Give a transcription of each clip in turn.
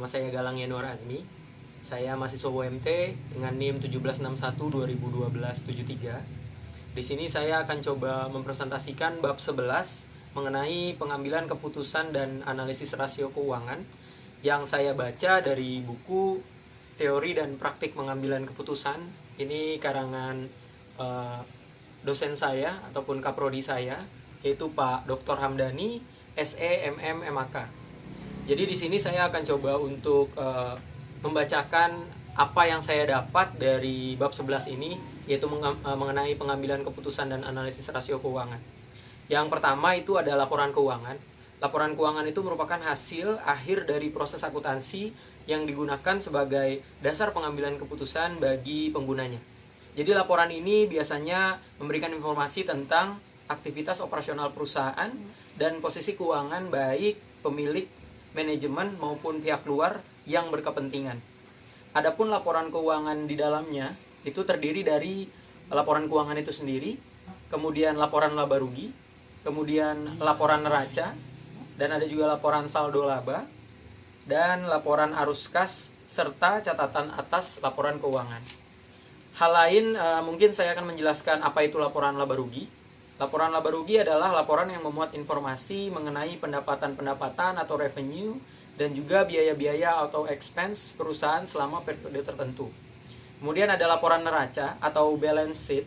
Nama saya Galang Yanuar Azmi. Saya mahasiswa UMT dengan NIM 1761-2012-73. Di sini saya akan coba mempresentasikan bab 11 mengenai pengambilan keputusan dan analisis rasio keuangan yang saya baca dari buku Teori dan Praktik Pengambilan Keputusan. Ini karangan dosen saya ataupun kaprodi saya, yaitu Pak Dr. Hamdani, SE, MM, MAK. Jadi di sini saya akan coba untuk membacakan apa yang saya dapat dari bab 11 ini, yaitu mengenai pengambilan keputusan dan analisis rasio keuangan. Yang pertama itu ada laporan keuangan. Laporan keuangan itu merupakan hasil akhir dari proses akuntansi yang digunakan sebagai dasar pengambilan keputusan bagi penggunanya. Jadi laporan ini biasanya memberikan informasi tentang aktivitas operasional perusahaan dan posisi keuangan baik pemilik, manajemen maupun pihak luar yang berkepentingan. Adapun laporan keuangan di dalamnya itu terdiri dari laporan keuangan itu sendiri, kemudian laporan laba rugi, kemudian laporan neraca, dan ada juga laporan saldo laba, dan laporan arus kas, serta catatan atas laporan keuangan. Hal lain mungkin saya akan menjelaskan apa itu laporan laba rugi. Laporan laba rugi adalah laporan yang memuat informasi mengenai pendapatan-pendapatan atau revenue dan juga biaya-biaya atau expense perusahaan selama periode tertentu. Kemudian ada laporan neraca atau balance sheet.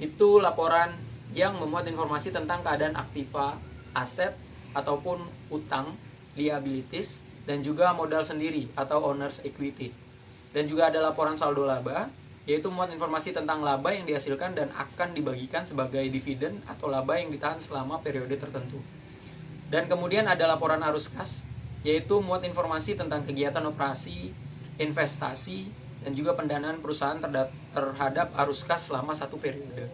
Itu laporan yang memuat informasi tentang keadaan aktiva, aset ataupun utang, liabilities, dan juga modal sendiri atau owner's equity. Dan juga ada laporan saldo laba, yaitu memuat informasi tentang laba yang dihasilkan dan akan dibagikan sebagai dividen atau laba yang ditahan selama periode tertentu. Dan kemudian ada laporan arus kas, yaitu memuat informasi tentang kegiatan operasi, investasi, dan juga pendanaan perusahaan terhadap arus kas selama satu periode.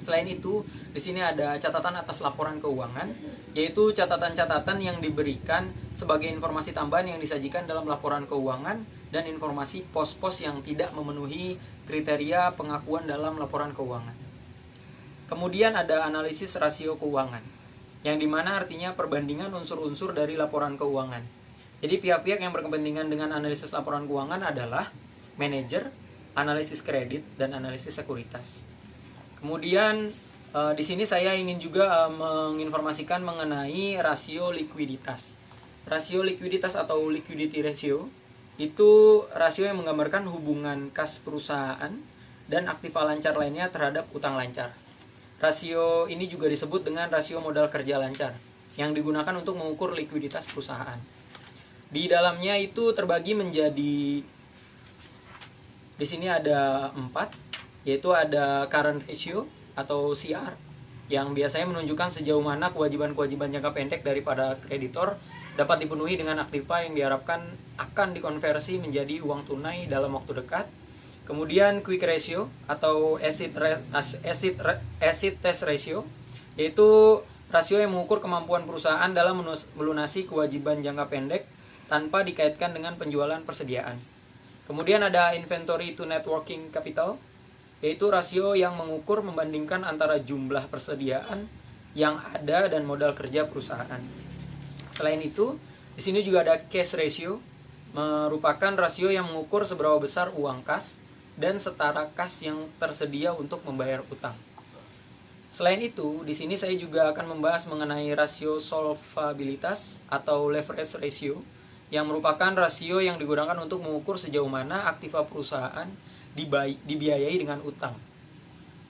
Selain itu, di sini ada catatan atas laporan keuangan, yaitu catatan-catatan yang diberikan sebagai informasi tambahan yang disajikan dalam laporan keuangan dan informasi pos-pos yang tidak memenuhi kriteria pengakuan dalam laporan keuangan. Kemudian ada analisis rasio keuangan, yang dimana artinya perbandingan unsur-unsur dari laporan keuangan. Jadi pihak-pihak yang berkepentingan dengan analisis laporan keuangan adalah manajer, analisis kredit, dan analisis sekuritas. Kemudian di sini saya ingin juga menginformasikan mengenai rasio likuiditas. Rasio likuiditas atau liquidity ratio itu rasio yang menggambarkan hubungan kas perusahaan dan aktiva lancar lainnya terhadap utang lancar. Rasio ini juga disebut dengan rasio modal kerja lancar yang digunakan untuk mengukur likuiditas perusahaan. Di dalamnya itu terbagi menjadi, di sini ada 4, yaitu ada current ratio atau CR yang biasanya menunjukkan sejauh mana kewajiban-kewajiban jangka pendek daripada kreditor dapat dipenuhi dengan aktiva yang diharapkan akan dikonversi menjadi uang tunai dalam waktu dekat. Kemudian quick ratio atau acid test ratio, yaitu rasio yang mengukur kemampuan perusahaan dalam melunasi kewajiban jangka pendek tanpa dikaitkan dengan penjualan persediaan. Kemudian ada inventory to net working capital, yaitu rasio yang mengukur membandingkan antara jumlah persediaan yang ada dan modal kerja perusahaan. Selain itu, di sini juga ada cash ratio, merupakan rasio yang mengukur seberapa besar uang kas dan setara kas yang tersedia untuk membayar utang. Selain itu, di sini saya juga akan membahas mengenai rasio solvabilitas atau leverage ratio, yang merupakan rasio yang digunakan untuk mengukur sejauh mana aktiva perusahaan dibiayai dengan utang.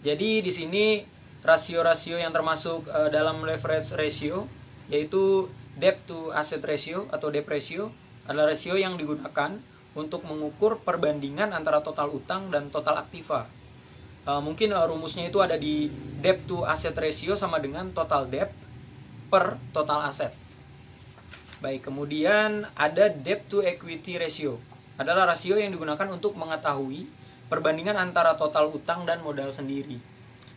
Jadi di sini rasio-rasio yang termasuk dalam leverage ratio, yaitu debt to asset ratio atau debt ratio, adalah rasio yang digunakan untuk mengukur perbandingan antara total utang dan total aktiva. Mungkin rumusnya itu ada di debt to asset ratio sama dengan total debt per total aset. Baik, kemudian ada debt to equity ratio. Adalah rasio yang digunakan untuk mengetahui perbandingan antara total utang dan modal sendiri.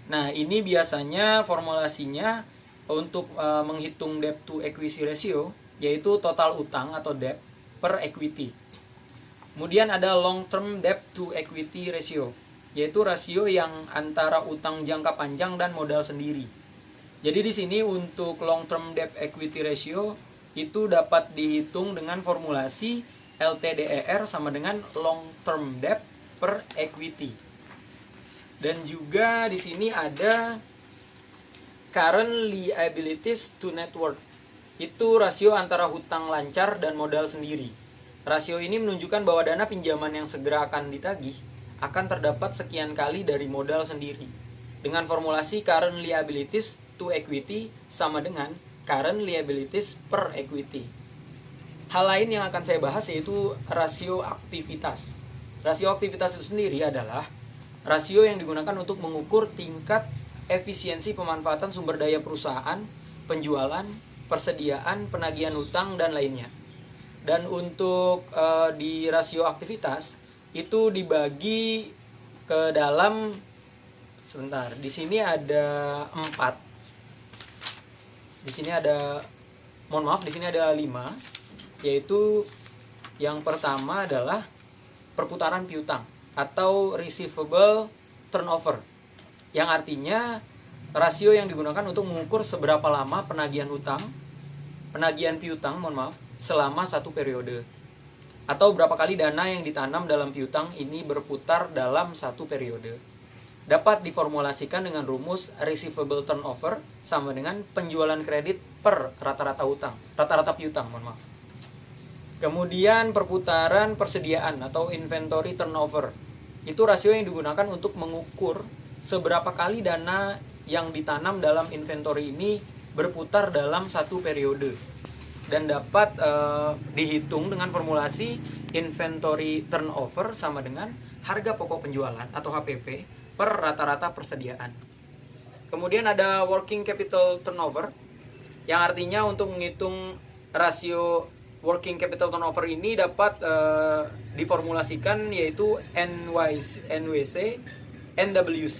Nah, ini biasanya formulasinya untuk menghitung debt to equity ratio, yaitu total utang atau debt per equity. Kemudian ada long term debt to equity ratio, yaitu rasio yang antara utang jangka panjang dan modal sendiri. Jadi di sini untuk long term debt equity ratio itu dapat dihitung dengan formulasi LTDER sama dengan long term debt per equity. Dan juga di sini ada current liabilities to net worth. Itu rasio antara hutang lancar dan modal sendiri. Rasio ini menunjukkan bahwa dana pinjaman yang segera akan ditagih akan terdapat sekian kali dari modal sendiri. Dengan formulasi current liabilities to equity sama dengan current liabilities per equity. Hal lain yang akan saya bahas yaitu rasio aktivitas. Rasio aktivitas itu sendiri adalah rasio yang digunakan untuk mengukur tingkat efisiensi pemanfaatan sumber daya perusahaan, penjualan, persediaan, penagihan hutang, dan lainnya. Dan untuk di rasio aktivitas itu dibagi ke dalam, sebentar, di sini ada 4. Di sini ada, di sini ada 5, yaitu yang pertama adalah perputaran piutang atau receivable turnover, yang artinya rasio yang digunakan untuk mengukur seberapa lama penagihan piutang selama satu periode, atau berapa kali dana yang ditanam dalam piutang ini berputar dalam satu periode. Dapat diformulasikan dengan rumus receivable turnover sama dengan penjualan kredit per rata-rata piutang. Kemudian perputaran persediaan atau inventory turnover. Itu rasio yang digunakan untuk mengukur seberapa kali dana yang ditanam dalam inventory ini berputar dalam satu periode. Dan dapat dihitung dengan formulasi inventory turnover sama dengan harga pokok penjualan atau HPP per rata-rata persediaan. Kemudian ada working capital turnover, yang artinya untuk menghitung rasio working capital turnover ini dapat diformulasikan yaitu NWC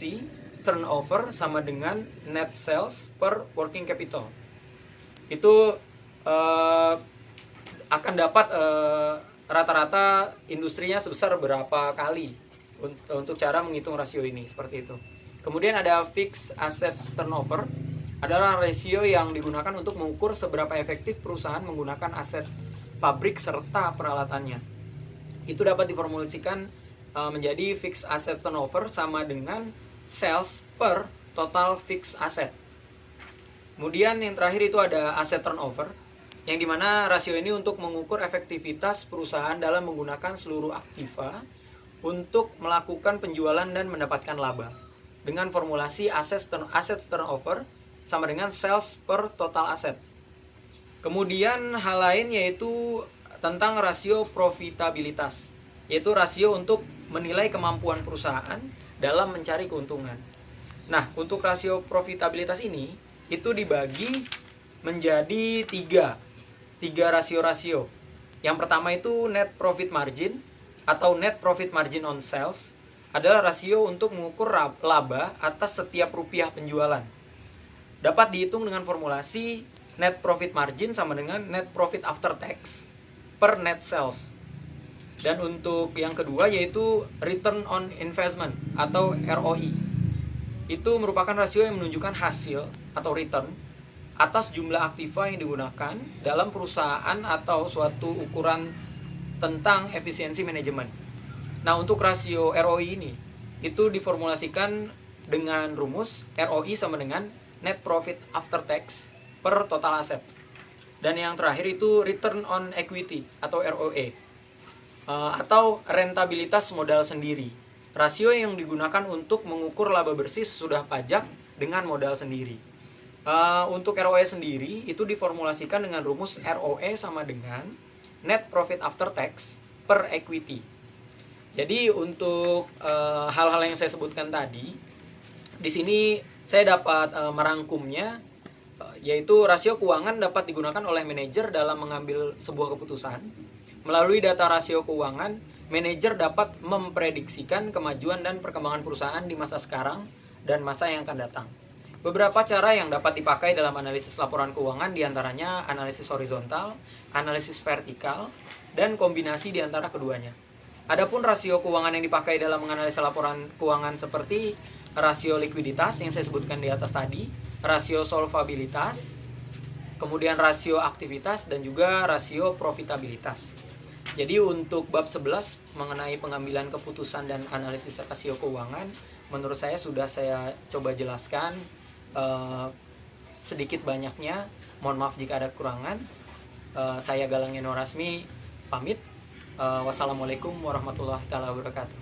turnover sama dengan net sales per working capital. Itu akan dapat rata-rata industrinya sebesar berapa kali untuk cara menghitung rasio ini, seperti itu. Kemudian ada fixed assets turnover, adalah rasio yang digunakan untuk mengukur seberapa efektif perusahaan menggunakan aset pabrik serta peralatannya. Itu dapat diformulasikan menjadi fixed asset turnover sama dengan sales per total fixed asset. Kemudian yang terakhir itu ada asset turnover, yang dimana rasio ini untuk mengukur efektivitas perusahaan dalam menggunakan seluruh aktiva untuk melakukan penjualan dan mendapatkan laba, dengan formulasi asset turnover sama dengan sales per total asset. Kemudian hal lain yaitu tentang rasio profitabilitas, yaitu rasio untuk menilai kemampuan perusahaan dalam mencari keuntungan. Nah, untuk rasio profitabilitas ini itu dibagi menjadi tiga rasio-rasio. Yang pertama itu net profit margin atau net profit margin on sales, adalah rasio untuk mengukur laba atas setiap rupiah penjualan. Dapat dihitung dengan formulasi net profit margin sama dengan net profit after tax per net sales. Dan untuk yang kedua yaitu return on investment atau ROI. Itu merupakan rasio yang menunjukkan hasil atau return atas jumlah aktiva yang digunakan dalam perusahaan atau suatu ukuran tentang efisiensi manajemen. Nah, untuk rasio ROI ini itu diformulasikan dengan rumus ROI sama dengan net profit after tax per total aset. Dan yang terakhir itu return on equity atau ROE atau rentabilitas modal sendiri. Rasio yang digunakan untuk mengukur laba bersih sesudah pajak dengan modal sendiri. Untuk ROE sendiri itu diformulasikan dengan rumus ROE sama dengan net profit after tax per equity. Jadi untuk hal-hal yang saya sebutkan tadi, di sini saya dapat merangkumnya, yaitu rasio keuangan dapat digunakan oleh manajer dalam mengambil sebuah keputusan. Melalui data rasio keuangan, manajer dapat memprediksikan kemajuan dan perkembangan perusahaan di masa sekarang dan masa yang akan datang. Beberapa cara yang dapat dipakai dalam analisis laporan keuangan diantaranya analisis horizontal, analisis vertikal, dan kombinasi di antara keduanya. Adapun rasio keuangan yang dipakai dalam menganalisa laporan keuangan seperti rasio likuiditas yang saya sebutkan di atas tadi, rasio solvabilitas, kemudian rasio aktivitas, dan juga rasio profitabilitas. Jadi untuk bab 11 mengenai pengambilan keputusan dan analisis rasio keuangan, menurut saya sudah saya coba jelaskan sedikit banyaknya. Mohon maaf jika ada kekurangan. Saya Galang Eno Rasmi pamit. Wassalamualaikum warahmatullahi wabarakatuh.